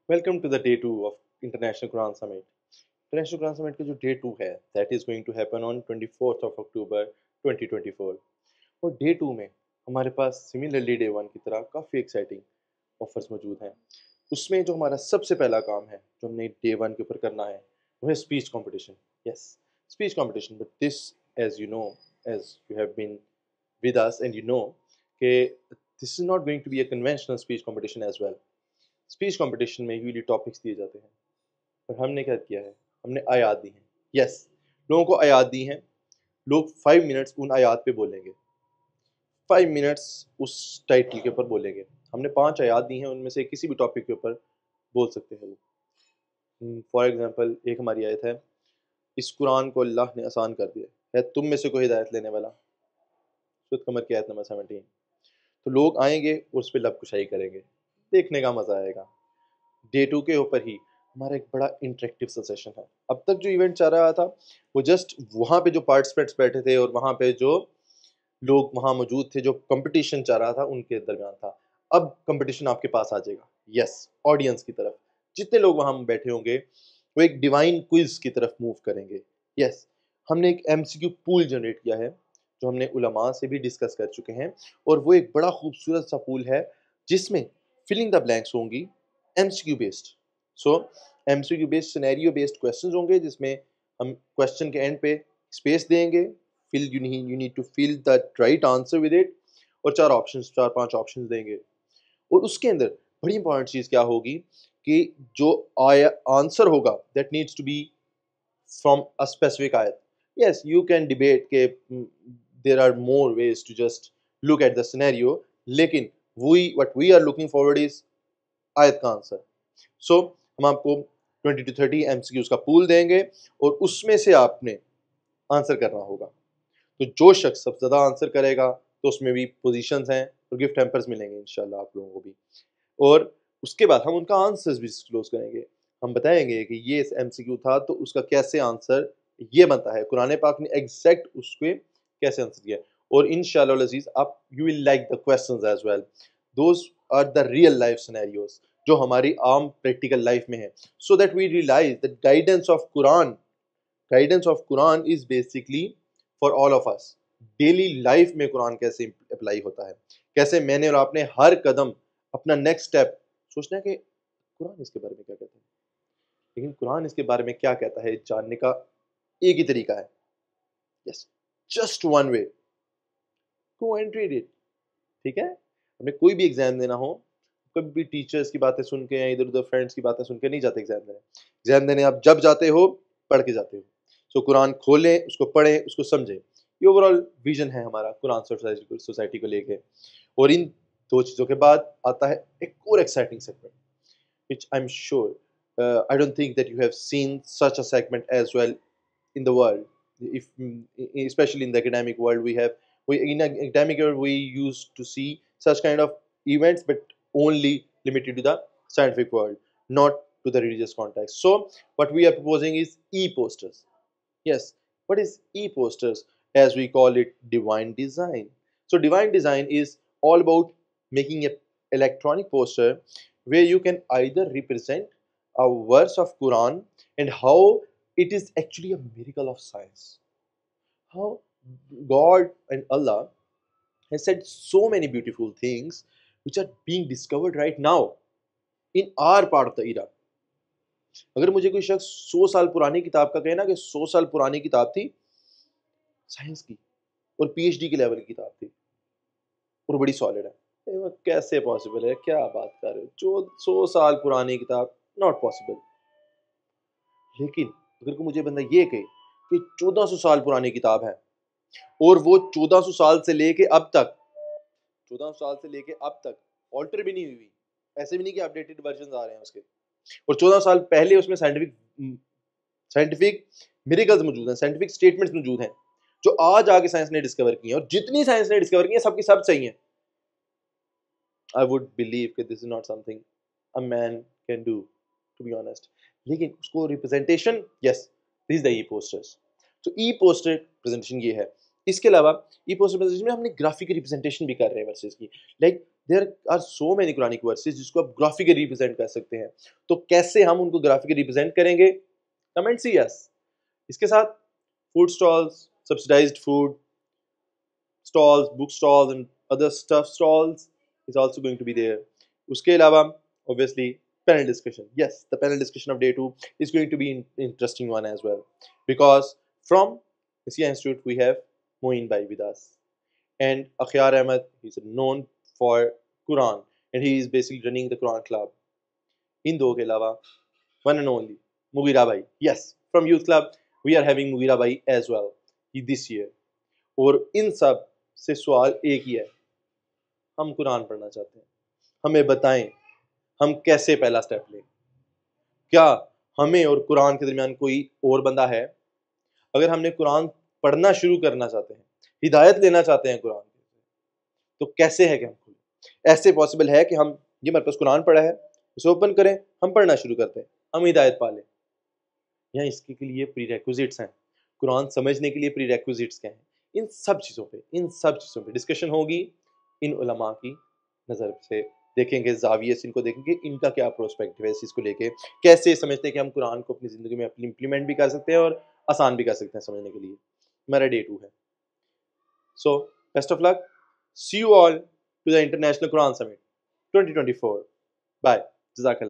Welcome to the day 2 of International Quran Summit. International Quran Summit का जो day 2 है that is going to happen on 24th of October 2024 और day 2 में हमारे पास similarly day 1 की तरह काफ़ी exciting offers मौजूद हैं. उसमें जो हमारा सबसे पहला काम है जो हमने day 1 के ऊपर करना है वो है speech competition. Yes, speech competition, but this, as you know, as you have been with us and you know that this is not going to be a conventional speech competition as well. Speech competition में usually topics दिए जाते हैं और हमने क्या किया है, हमने आयात दी हैं. यस, लोगों को आयात दी हैं. लोग 5 मिनट्स उन आयात पे बोलेंगे, 5 मिनट्स उस टाइटल के ऊपर बोलेंगे. हमने 5 आयात दी हैं, उनमें से किसी भी टॉपिक के ऊपर बोल सकते हैं वो. फॉर एग्जांपल एक हमारी आयत है, इस कुरान को अल्लाह ने आसान कर दिया है, तुम में से कोई हिदायत लेने वाला. सूरह कमर की आयत नंबर 17. तो लोग आएंगे और उस पर लब कुशाई करेंगे, देखने का मज़ा आएगा. डे 2 के ऊपर ही हमारा एक बड़ा इंटरेक्टिव सा सेशन है. अब तक जो इवेंट चल रहा था वो जस्ट वहाँ पे जो पार्टिसिपेंट्स बैठे थे और वहाँ पे जो लोग वहाँ मौजूद थे, जो कंपटीशन चल रहा था उनके दरमियान था. अब कंपटीशन आपके पास आ जाएगा. यस, ऑडियंस की तरफ जितने लोग वहाँ बैठे होंगे वो एक डिवाइन क्विज की तरफ मूव करेंगे. यस, हमने एक MCQ पूल जनरेट किया है जो हमने उलमा से भी डिस्कस कर चुके हैं और वो एक बड़ा खूबसूरत सा पूल है जिसमें फिलिंग द ब्लैंक्स होंगी MCQ based. So MCQ based scenario based questions होंगे जिसमें हम क्वेश्चन के एंड पे स्पेस देंगे, fill you need to fill the right answer with it, और 4-5 ऑप्शंस देंगे. और उसके अंदर बड़ी इंपॉर्टेंट चीज़ क्या होगी कि जो आंसर होगा that needs to be from a specific आयत. यस, यू कैन डिबेट के there are more ways to just look at the scenario, लेकिन what we are looking forward is आयत का आंसर. सो हम आपको 20 to 30 MCQs का pool देंगे और उसमें से आपने आंसर करना होगा. तो जो शख्स सबसे ज़्यादा आंसर करेगा तो उसमें भी पोजीशंस हैं और गिफ्ट हैम्पर्स मिलेंगे इंशाल्लाह आप लोगों को भी. और उसके बाद हम उनका आंसर्स भी डिस्क्लोज करेंगे. हम बताएंगे कि ये MCQ था तो उसका कैसे आंसर ये बनता है, कुरान पाक ने एग्जैक्ट उसके कैसे आंसर दिया. और इंशाल्लाह अज़ीज़ आप you will like the questions as well. Those are the real life scenarios जो हमारी आम प्रैक्टिकल लाइफ में है. So that we realise that guidance of Quran is basically for all of us. Daily life में कुरान कैसे अप्लाई होता है, कैसे मैंने और आपने हर कदम अपना नेक्स्ट स्टेप सोचना है कि कुरान इसके बारे में क्या कहता है. लेकिन कुरान इसके बारे में क्या कहता है जानने का एक ही तरीका है. Yes, just one way, go and read it. ठीक है, हमने कोई भी एग्जाम देना हो, कभी भी टीचर्स की बातें सुन के या इधर उधर फ्रेंड्स की बातें सुन के नहीं जाते एग्जाम देने. एग्जाम देने आप जब जाते हो पढ़ के जाते हो. सो कुरान खोलें, उसको पढ़ें, उसको समझें. ये ओवरऑल विजन है हमारा कुरान सोसाइटी को लेके. और इन दो चीज़ों के बाद आता है एक और exciting segment which I'm sure I don't think that you have seen such a segment as well in the world. If especially in the academic world, in academic world we used to see such kind of events, but only limited to the scientific world, not to the religious context. So what we are proposing is e-posters. Yes, what is e-posters? As we call it, divine design. So divine design is all about making a electronic poster where you can either represent a verse of Quran and how it is actually a miracle of science. How God and Allah has said so many beautiful things which are being discovered right now in our part of the era. अगर मुझे कोई शख्स 100 साल पुरानी किताब का कहे ना कि 100 साल पुरानी किताब थी साइंस की और PhD के लेवल की किताब थी और बड़ी सॉलिड है, कैसे पॉसिबल है, क्या बात कर रहे हो, जो 100 साल पुरानी किताब, नॉट पॉसिबल. लेकिन अगर को मुझे बंदा ये कहे कि 1400 साल पुरानी किताब है और वो 1400 साल से लेके अब तक 1400 साल से लेके अब तक ऑल्टर भी नहीं हुई, ऐसे भी नहीं कि अपडेटेड वर्जन आ रहे हैं उसके, और 14 साल पहले उसमें साइंटिफिक मिरेकल्स मौजूद हैं, साइंटिफिक स्टेटमेंट्स मौजूद हैं जो आज आगे साइंस ने डिस्कवर की हैं, और जितनी साइंस ने डिस्कवर की हैं सबकी सब सही हैं. I would believe that this is not something a man can do, to be honest. लेकिन उसको representation, yes, this is the e-posters. So e-poster presentation ये है. इसके अलावा e-poster presentation में हमने ग्राफिक रिप्रेजेंटेशन भी कर रहे हैं वर्सेस की. Like there are so many Quranic verses جس کو آپ گرافکلی ریپرزینٹ کر سکتے ہیں. تو کیسے ہم ان کو گرافکلی ریپرزینٹ کریں گے؟ کمنٹ سی یس. اس کے ساتھ food stalls, subsidised food stalls, book stalls and other stuff stalls is also going to be there. اس کے علاوہ obviously panel discussion. Yes, the panel discussion of day 2 is going to be an interesting one as well, because from Isya Institute we have Moin Bhai with us and Akhyar Ahmed. He's known for Quran and he is basically running the Quran club. ان دو کے علاوہ one and only Mughira Bhai. Yes, from Youth Club we are having Mughira Bhai as well this year. اور ان سب سے سوال ایک ہی ہے, ہم قرآن پڑھنا چاہتے ہیں, ہمیں بتائیں ہم کیسے پہلا سٹیپ لیں. کیا ہمیں اور قرآن کے درمیان کوئی اور بندہ ہے؟ اگر ہم نے قرآن پڑھنا شروع کرنا چاہتے ہیں, ہدایت لینا چاہتے ہیں قرآن کی, تو کیسے ہے کہ ہم کھولیں؟ ایسے پاسبل ہے کہ ہم یہ ہمارے پاس قرآن پڑھا ہے, اسے اوپن کریں, ہم پڑھنا شروع کرتے ہیں, ہم ہدایت پا لیں. یا اس کے لیے پری ریکوزٹس ہیں, قرآن سمجھنے کے لیے پری ریکوزٹس کیا ہیں؟ ان سب چیزوں پہ ڈسکشن ہوگی. ان علماء کی نظر سے دیکھیں گے, زاویے سے ان کو دیکھیں گے, ان کا کیا پروسپیکٹو ہے اس چیز کو لے کے, کیسے سمجھتے ہیں کہ ہم قرآن کو اپنی زندگی میں امپلیمنٹ بھی کر سکتے ہیں اور آسان بھی کر سکتے ہیں سمجھنے کے لیے. میرا day 2 ہے. So best of luck, see you all to the international Quran summit 2024. Bye, جزاک اللہ.